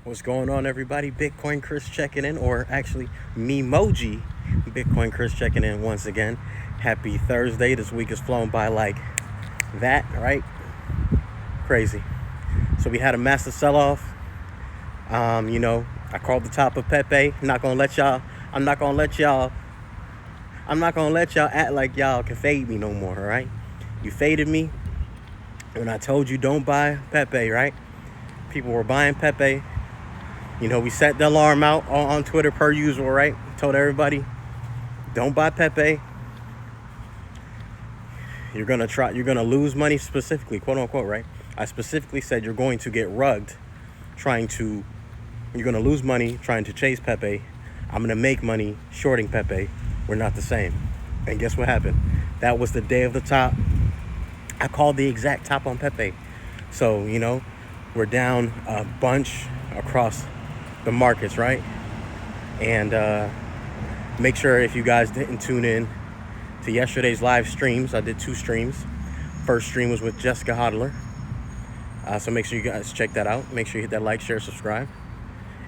What's going on, everybody? Bitcoin Chris checking in, or actually Memoji Bitcoin Chris checking in once again. Happy Thursday. This week has flown by like that, right? Crazy. So we had a massive sell-off. I called the top of Pepe. I'm not gonna let y'all act like y'all can fade me no more, all right? You faded me when I told you don't buy Pepe, right? People were buying Pepe. We set the alarm out on Twitter per usual, right? Told everybody, don't buy Pepe. You're gonna lose money, specifically, quote unquote, right? I specifically said you're going to get rugged you're gonna lose money trying to chase Pepe. I'm gonna make money shorting Pepe. We're not the same. And guess what happened? That was the day of the top. I called the exact top on Pepe. So, we're down a bunch across the markets, right? And make sure, if you guys didn't tune in to yesterday's live streams, I did 2 streams. First stream was with Jessica Hodler, so make sure you guys check that out. Make sure you hit that like, share, subscribe.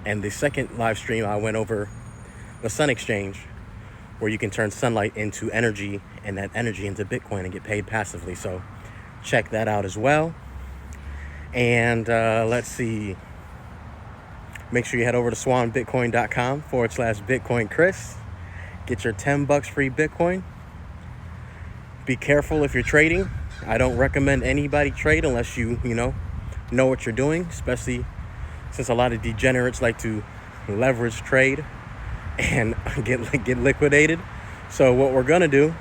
And the second live stream, I went over the Sun Exchange, where you can turn sunlight into energy and that energy into Bitcoin and get paid passively. So check that out as well. And let's see. Make sure you head over to swanbitcoin.com/Bitcoin Chris. Get your $10 free Bitcoin. Be careful if you're trading. I don't recommend anybody trade unless you know what you're doing, especially since a lot of degenerates like to leverage trade and get liquidated. So what we're gonna do,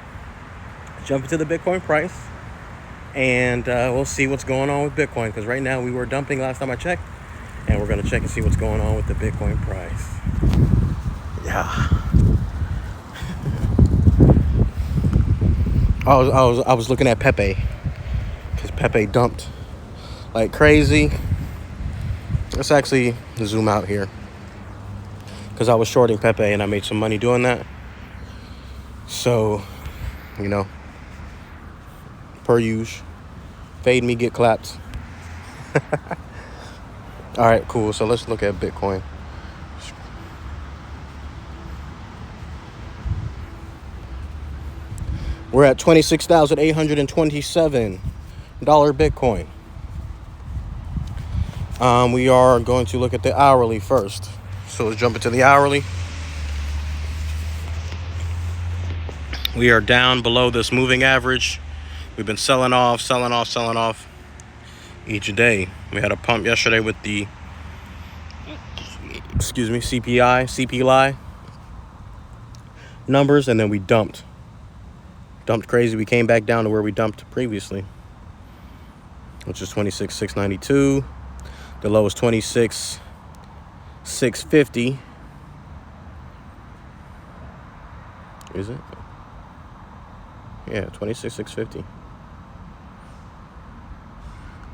jump into the Bitcoin price, and we'll see what's going on with Bitcoin, because right now we were dumping last time I checked. And we're going to check and see what's going on with the Bitcoin price. Yeah. I was looking at Pepe, because Pepe dumped like crazy. Let's actually zoom out here, because I was shorting Pepe and I made some money doing that. So, per usual, fade me, get clapped. All right, cool. So let's look at Bitcoin. We're at $26,827 Bitcoin. We are going to look at the hourly first. So let's jump into the hourly. We are down below this moving average. We've been selling off each day. We had a pump yesterday with the CPI numbers, and then we dumped crazy. We came back down to where we dumped previously, which is 26,692. The low is 26,650. Is it? Yeah, 26,650.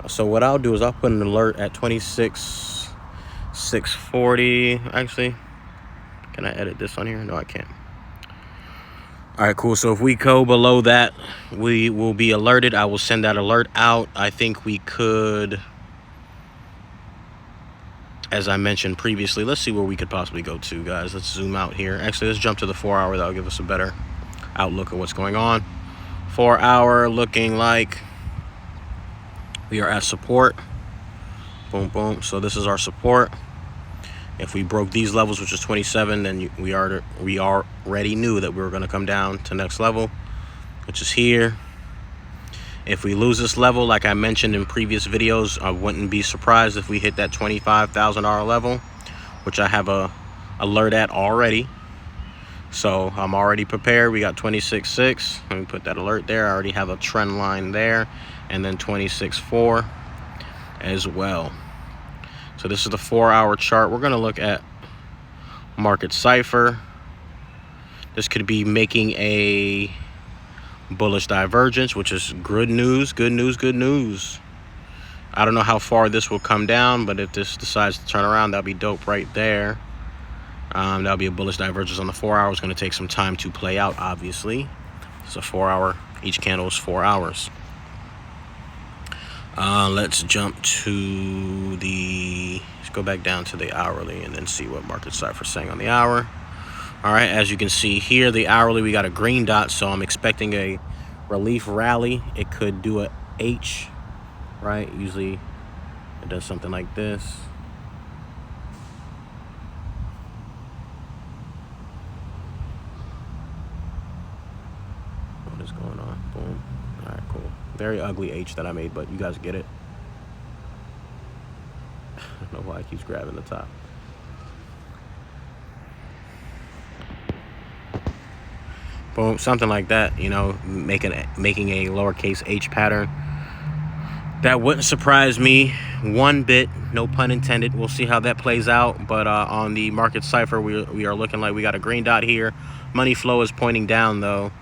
So what I'll do is I'll put an alert at 26,640. Actually, can I edit this on here? No, I can't. All right, cool. So if we go below that, we will be alerted. I will send that alert out. I think we could, as I mentioned previously, let's see where we could possibly go to, guys. Let's zoom out here. Actually, let's jump to the 4 hour. That'll give us a better outlook of what's going on. 4 hour looking like we are at support. Boom, boom. So this is our support. If we broke these levels, which is 27, then we already knew that we were going to come down to next level, which is here. If we lose this level, like I mentioned in previous videos, I wouldn't be surprised if we hit that $25,000 level, which I have a alert at already. So I'm already prepared. We got 26.6. Let me put that alert there. I already have a trend line there, and then 26.4 as well. So this is the 4 hour chart. We're going to look at market cipher. This could be making a bullish divergence, which is good news. I don't know how far this will come down, but if this decides to turn around, that'll be dope right there. That'll be a bullish divergence on the 4 hours. Going to take some time to play out, obviously. It's a 4 hour. Each candle is 4 hours. Let's jump to let's go back down to the hourly and then see what market cipher is saying on the hour. All right, as you can see here, the hourly, we got a green dot, so I'm expecting a relief rally. It could do a H, right? Usually it does something like this. What is going on? Boom. All right, cool. Very ugly H that I made, but you guys get it. I don't know why it keeps grabbing the top. Boom, something like that, you know, making a lowercase h pattern. That wouldn't surprise me one bit, no pun intended. We'll see how that plays out. But on the market cipher, we are looking like we got a green dot here. Money flow is pointing down, though.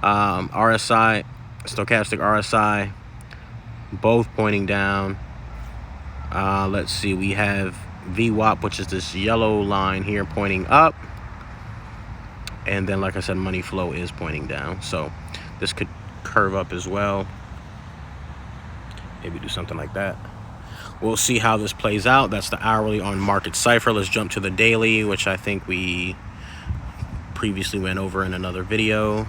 RSI, stochastic RSI, both pointing down. Let's see, we have VWAP, which is this yellow line here, pointing up. And then, like I said, money flow is pointing down. So this could curve up as well. Maybe do something like that. We'll see how this plays out. That's the hourly on market cipher. Let's jump to the daily, which I think we previously went over in another video.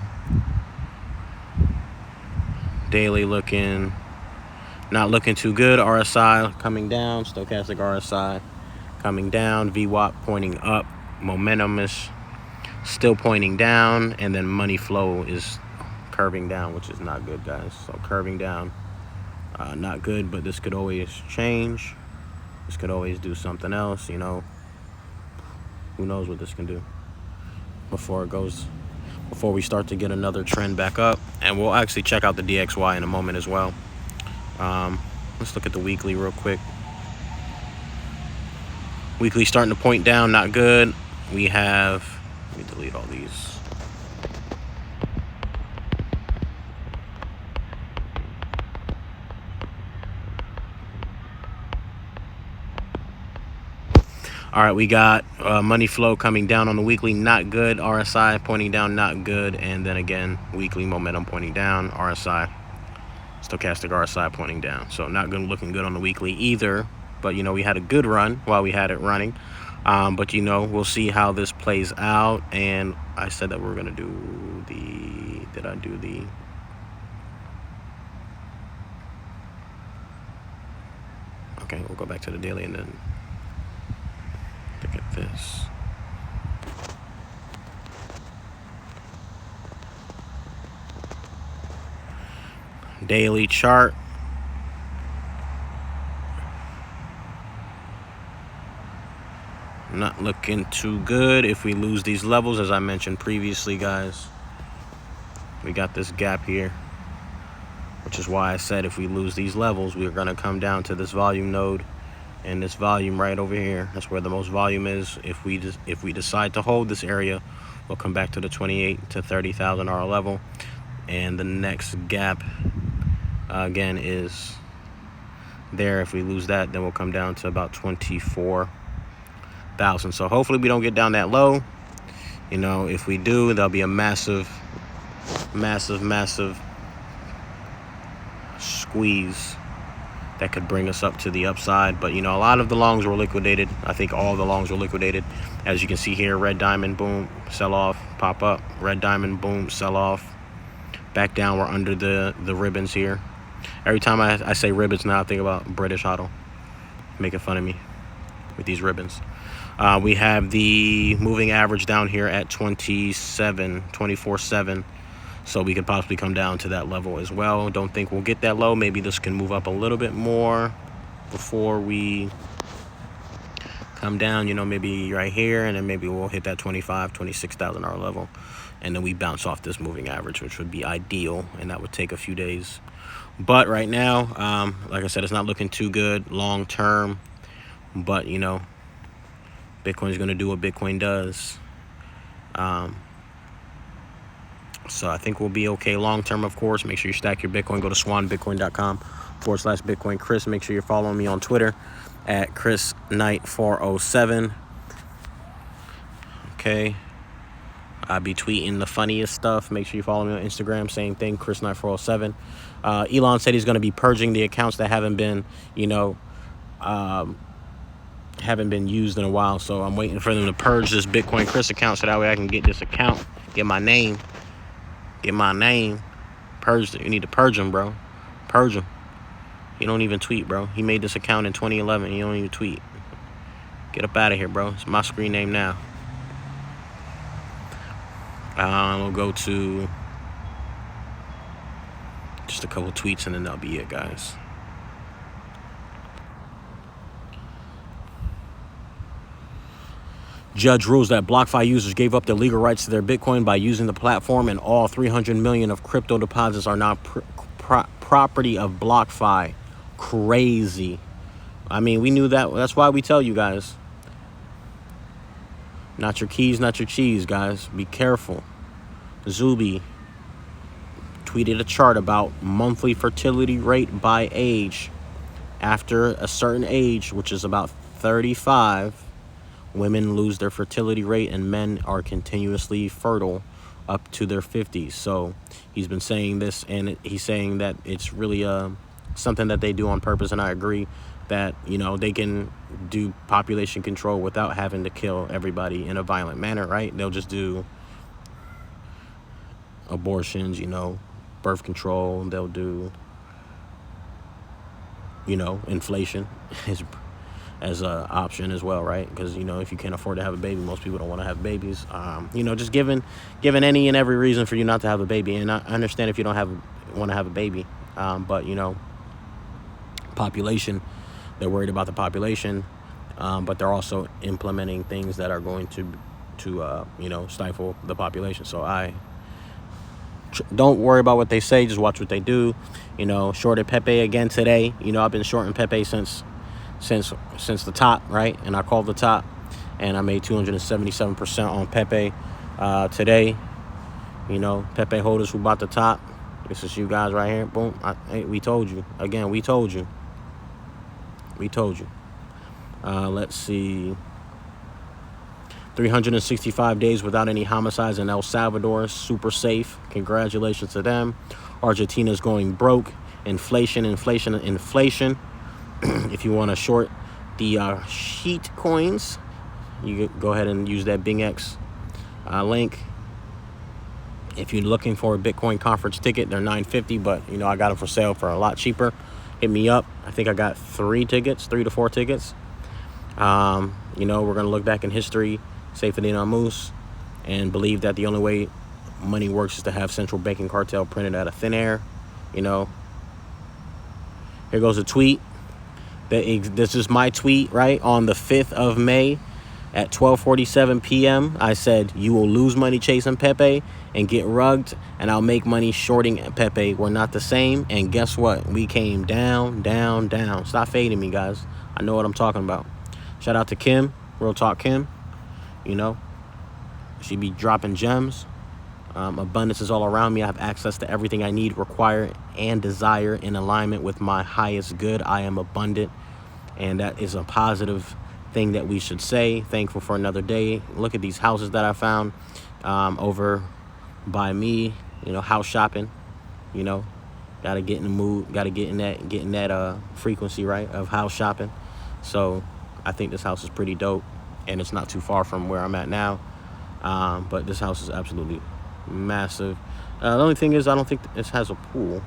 Daily not looking too good. RSI coming down. Stochastic RSI coming down. VWAP pointing up. Momentum is still pointing down, and then money flow is curving down, which is not good, guys. So curving down, not good, but this could always change. This could always do something else, you know. Who knows what this can do before we start to get another trend back up. And we'll actually check out the DXY in a moment as well. Let's look at the weekly real quick. Weekly starting to point down, not good. We have, let me delete all these. All right, we got money flow coming down on the weekly, not good. RSI pointing down, not good. And then again, weekly momentum pointing down. RSI, stochastic RSI pointing down. So not good, looking good on the weekly either. But, you know, we had a good run while we had it running. But, you know, we'll see how this plays out. And I said that we're going to do did I do the... Okay, we'll go back to the daily and then look at this. Daily chart. Not looking too good. If we lose these levels, as I mentioned previously, guys, we got this gap here, which is why I said if we lose these levels, we're going to come down to this volume node and this volume right over here. That's where the most volume is. If we decide to hold this area, we'll come back to the 28 to 30,000 R level, and the next gap again is there. If we lose that, then we'll come down to about 24,000. So hopefully we don't get down that low. You know, if we do, there'll be a massive squeeze that could bring us up to the upside. But, you know, a lot of the longs were liquidated. I think all the longs were liquidated. As you can see here, red diamond, boom, sell off, pop up, red diamond, boom, sell off, back down. We're under the ribbons here. Every time I say ribbons now, I think about British Auto making fun of me with these ribbons. We have the moving average down here at 24/7. So we could possibly come down to that level as well. Don't think we'll get that low. Maybe this can move up a little bit more before we come down, you know, maybe right here, and then maybe we'll hit that 26,000 R level, and then we bounce off this moving average, which would be ideal, and that would take a few days. But right now, like I said, it's not looking too good long term, but, you know, Bitcoin's going to do what Bitcoin does. So I think we'll be okay long term, of course. Make sure you stack your Bitcoin. Go to swanbitcoin.com/Bitcoin Chris. Make sure you're following me on Twitter at ChrisKnight407. Okay. I be tweeting the funniest stuff. Make sure you follow me on Instagram. Same thing, Chris9407. Elon said he's going to be purging the accounts that haven't been, haven't been used in a while. So I'm waiting for them to purge this Bitcoin Chris account so that way I can get this account, get my name, purged it. You need to purge him, bro. Purge him. He don't even tweet, bro. He made this account in 2011. He don't even tweet. Get up out of here, bro. It's my screen name now. We'll go to just a couple tweets and then that'll be it, guys. Judge rules that BlockFi users gave up their legal rights to their Bitcoin by using the platform, and all 300 million of crypto deposits are now property of BlockFi. Crazy. I mean, we knew that. That's why we tell you guys. Not your keys, not your cheese, guys. Be careful. Zuby tweeted a chart about monthly fertility rate by age. After a certain age, which is about 35, women lose their fertility rate and men are continuously fertile up to their 50s. So he's been saying this, and he's saying that it's really something that they do on purpose, and I agree that, they can do population control without having to kill everybody in a violent manner, right? They'll just do abortions, birth control. They'll do, inflation as an option as well, right? Because, if you can't afford to have a baby, most people don't want to have babies. Just given any and every reason for you not to have a baby. And I understand if you don't want to have a baby, but, population, they're worried about the population, but they're also implementing things that are going to stifle the population. So don't worry about what they say, just watch what they do. Shorted Pepe again today. I've been shorting Pepe since the top, right? And I called the top, and I made 277% on Pepe today. Pepe holders who bought the top. This is you guys right here. Boom. We told you. Again, we told you. Let's see. 365 days without any homicides in El Salvador. Super safe. Congratulations to them. Argentina's going broke. Inflation. If you want to short the sheet coins, you go ahead and use that BingX link. If you're looking for a Bitcoin conference ticket, they're $9.50, but I got them for sale for a lot cheaper. Hit me up. I think I got 3 to 4 tickets. We're gonna look back in history, say for the Moose, and believe that the only way money works is to have central banking cartel printed out of thin air. Here goes a tweet. This is my tweet, right? On the 5th of May at 12:47 p.m. I said, you will lose money chasing Pepe and get rugged, and I'll make money shorting Pepe. We're not the same. And guess what? We came down. Stop fading me, guys. I know what I'm talking about. Shout out to Kim, Real Talk Kim. She be dropping gems. Abundance is all around me. I have access to everything I need, require, and desire in alignment with my highest good. I am abundant, and that is a positive thing that we should say. Thankful for another day. Look at these houses that I found over by me. House shopping. Gotta get in the mood. Gotta get in that frequency, right, of house shopping. So I think this house is pretty dope, and it's not too far from where I'm at now. But this house is absolutely massive. The only thing is, I don't think this has a pool,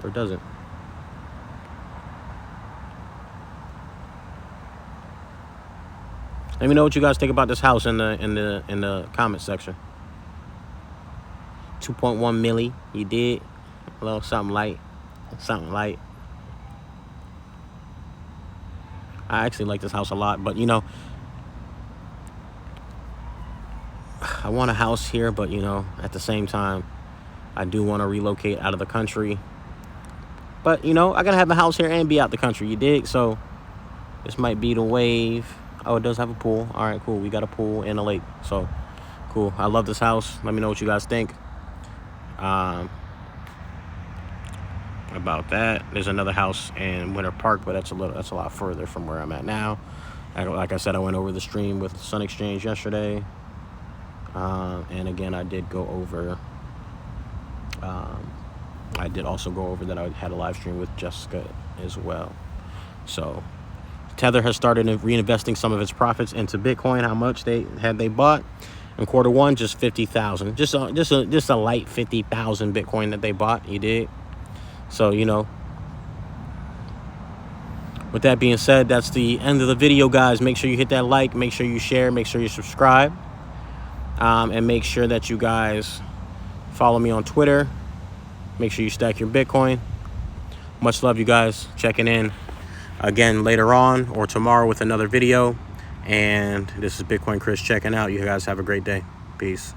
or does it? Let me know what you guys think about this house in the comment section. 2.1 milli. You did a little something light. I actually like this house a lot, but I want a house here, but at the same time, I do want to relocate out of the country. But I gotta have a house here and be out the country, you dig? So this might be the wave. Oh, it does have a pool. All right, cool. We got a pool and a lake. So cool. I love this house. Let me know what you guys think about that. There's another house in Winter Park, but that's a lot further from where I'm at now. Like I said, I went over the stream with Sun Exchange yesterday. And again, I did go over, I did also go over that I had a live stream with Jessica as well. So Tether has started reinvesting some of its profits into Bitcoin. How much they bought in Q1? Just 50,000. Just a light 50,000 Bitcoin that they bought. You did. So, you know, with that being said, that's the end of the video, guys. Make sure you hit that like, make sure you share, make sure you subscribe, and make sure that you guys follow me on Twitter. Make sure you stack your Bitcoin. Much love, you guys. Checking in again later on or tomorrow with another video. And this is Bitcoin Chris checking out. You guys have a great day. Peace.